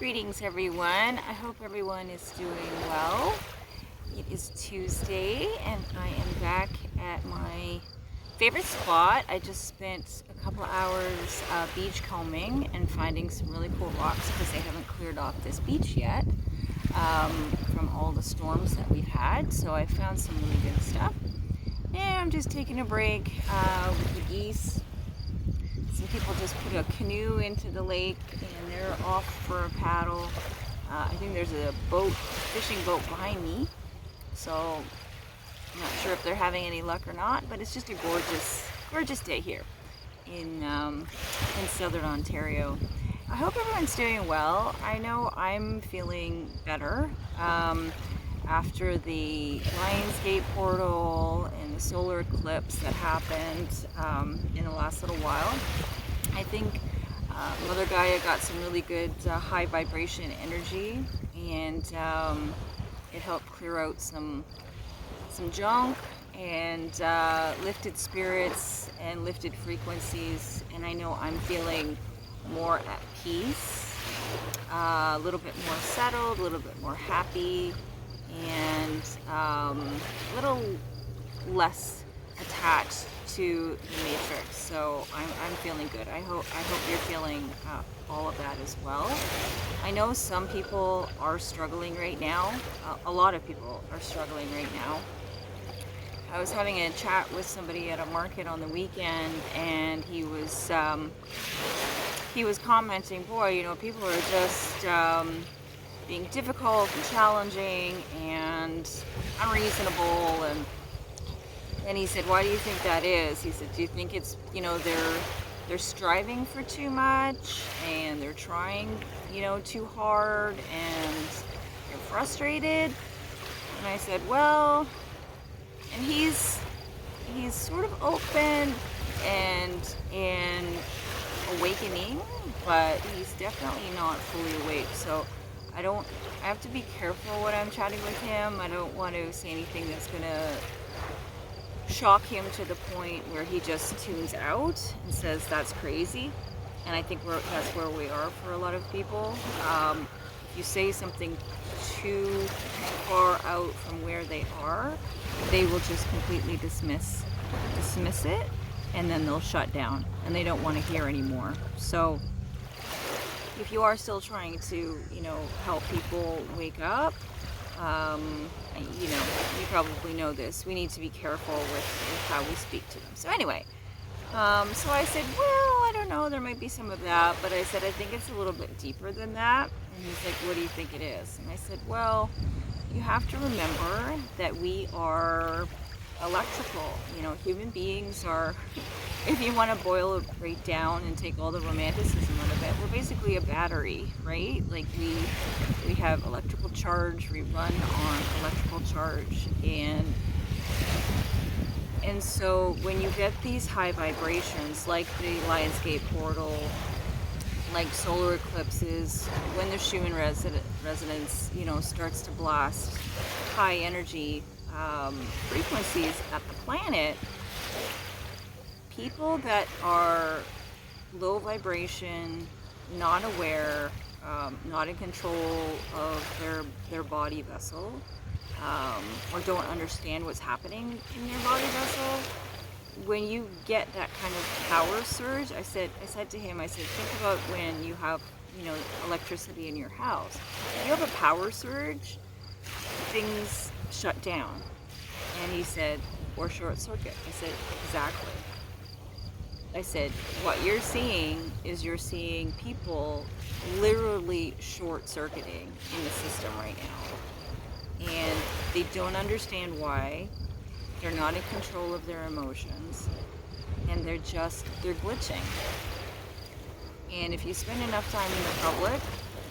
Greetings, everyone. I hope everyone is doing well. It is Tuesday, and I am back at my favorite spot. I just spent a couple hours beach combing and finding some really cool rocks because they haven't cleared off this beach yet from all the storms that we've had. So I found some really good stuff. And I'm just taking a break with the geese. Some people just put a canoe into the lake and they're off for a paddle. I think there's a fishing boat behind me. So I'm not sure if they're having any luck or not, but it's just a gorgeous day here in Southern Ontario. I hope everyone's doing well. I know I'm feeling better after the Lionsgate portal and the solar eclipse that happened in the last little while. I think Mother Gaia got some really good high vibration energy, and it helped clear out some junk and lifted spirits and lifted frequencies. And I know I'm feeling more at peace, a little bit more settled, a little bit more happy, and a little less attached to the matrix. So I'm feeling good. I hope you're feeling all of that as well. I know some people are struggling right now. A lot of people are struggling right now. I was having a chat with somebody at a market on the weekend, and he was commenting, boy, you know, people are just being difficult and challenging and unreasonable. And he said, why do you think that is? He said, do you think it's, you know, they're striving for too much and they're trying, you know, too hard and they're frustrated? And I said, well, and he's sort of open and awakening, but he's definitely not fully awake. So I have to be careful when I'm chatting with him. I don't want to say anything that's gonna shock him to the point where he just tunes out and says that's crazy. And I think that's where we are for a lot of people. If you say something too far out from where they are, they will just completely dismiss it, and then they'll shut down and they don't want to hear anymore. So if you are still trying to, you know, help people wake up, you know, you probably know this. We need to be careful with how we speak to them. So anyway, so I said, well, I don't know, there might be some of that, but I said, I think it's a little bit deeper than that. And he's like, what do you think it is? And I said, well, you have to remember that we are electrical. You know, human beings are, if you want to boil it right down and take all the romanticism out of it, we're basically a battery, right? Like we have electrical charge, we run on electrical charge, and so when you get these high vibrations like the Lionsgate portal, like solar eclipses, when the Schumann resonance, you know, starts to blast high energy frequencies at the planet, people that are low vibration, not aware, not in control of their body vessel, or don't understand what's happening in their body vessel, when you get that kind of power surge, I said to him, I said, think about when you have, you know, electricity in your house. If you have a power surge, things shut down. And he said, or short circuit. I said, exactly. I said, what you're seeing is you're seeing people literally short circuiting in the system right now. And they don't understand why. They're not in control of their emotions, and they're glitching. And if you spend enough time in the public,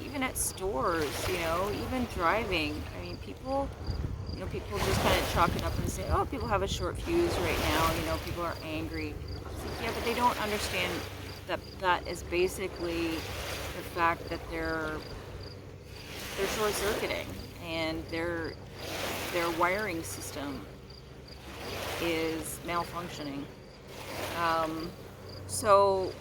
even at stores, you know, even driving, I mean, people just kind of chalk it up and say, oh, people have a short fuse right now, you know, people are angry. Yeah, but they don't understand that is basically the fact that they're short circuiting, and their wiring system is malfunctioning. So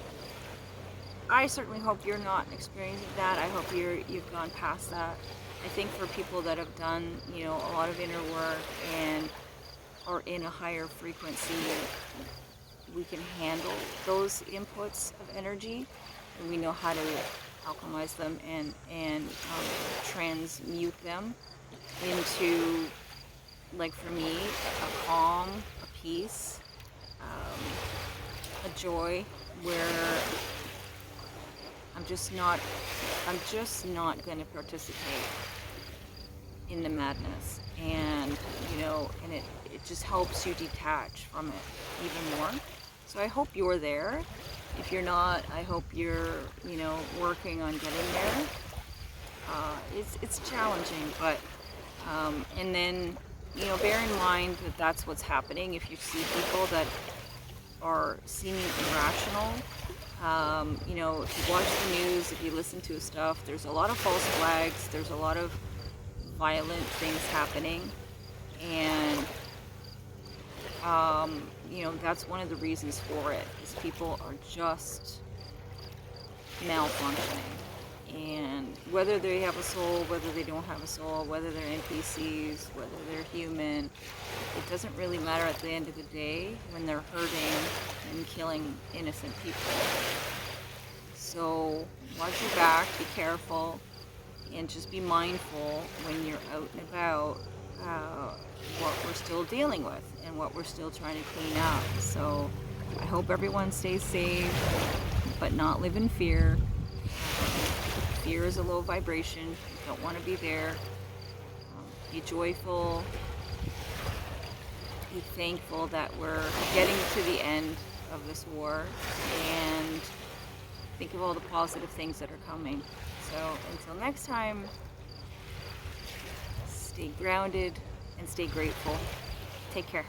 I certainly hope you're not experiencing that. I hope you've gone past that. I think for people that have done, you know, a lot of inner work and are in a higher frequency, we can handle those inputs of energy, and we know how to alchemize them and transmute them into, like for me, a calm, a peace, a joy, where I'm just not going to participate in the madness. And you know, and it just helps you detach from it even more. So I hope you're there. If you're not, I hope you're, you know, working on getting there. It's challenging, but and then, you know, bear in mind that that's what's happening. If you see people that are seeming irrational, you know, if you watch the news, if you listen to stuff, there's a lot of false flags, there's a lot of violent things happening, and you know, that's one of the reasons for it, is people are just malfunctioning. And whether they have a soul, whether they don't have a soul, whether they're NPCs, whether they're human, it doesn't really matter at the end of the day when they're hurting and killing innocent people. So watch your back, be careful, and just be mindful when you're out and about, what we're still dealing with and what we're still trying to clean up. So I hope everyone stays safe, but not live in fear. Fear is a low vibration. You don't want to be there. Be joyful. Be thankful that we're getting to the end of this war, and think of all the positive things that are coming. So until next time, stay grounded and stay grateful. Take care.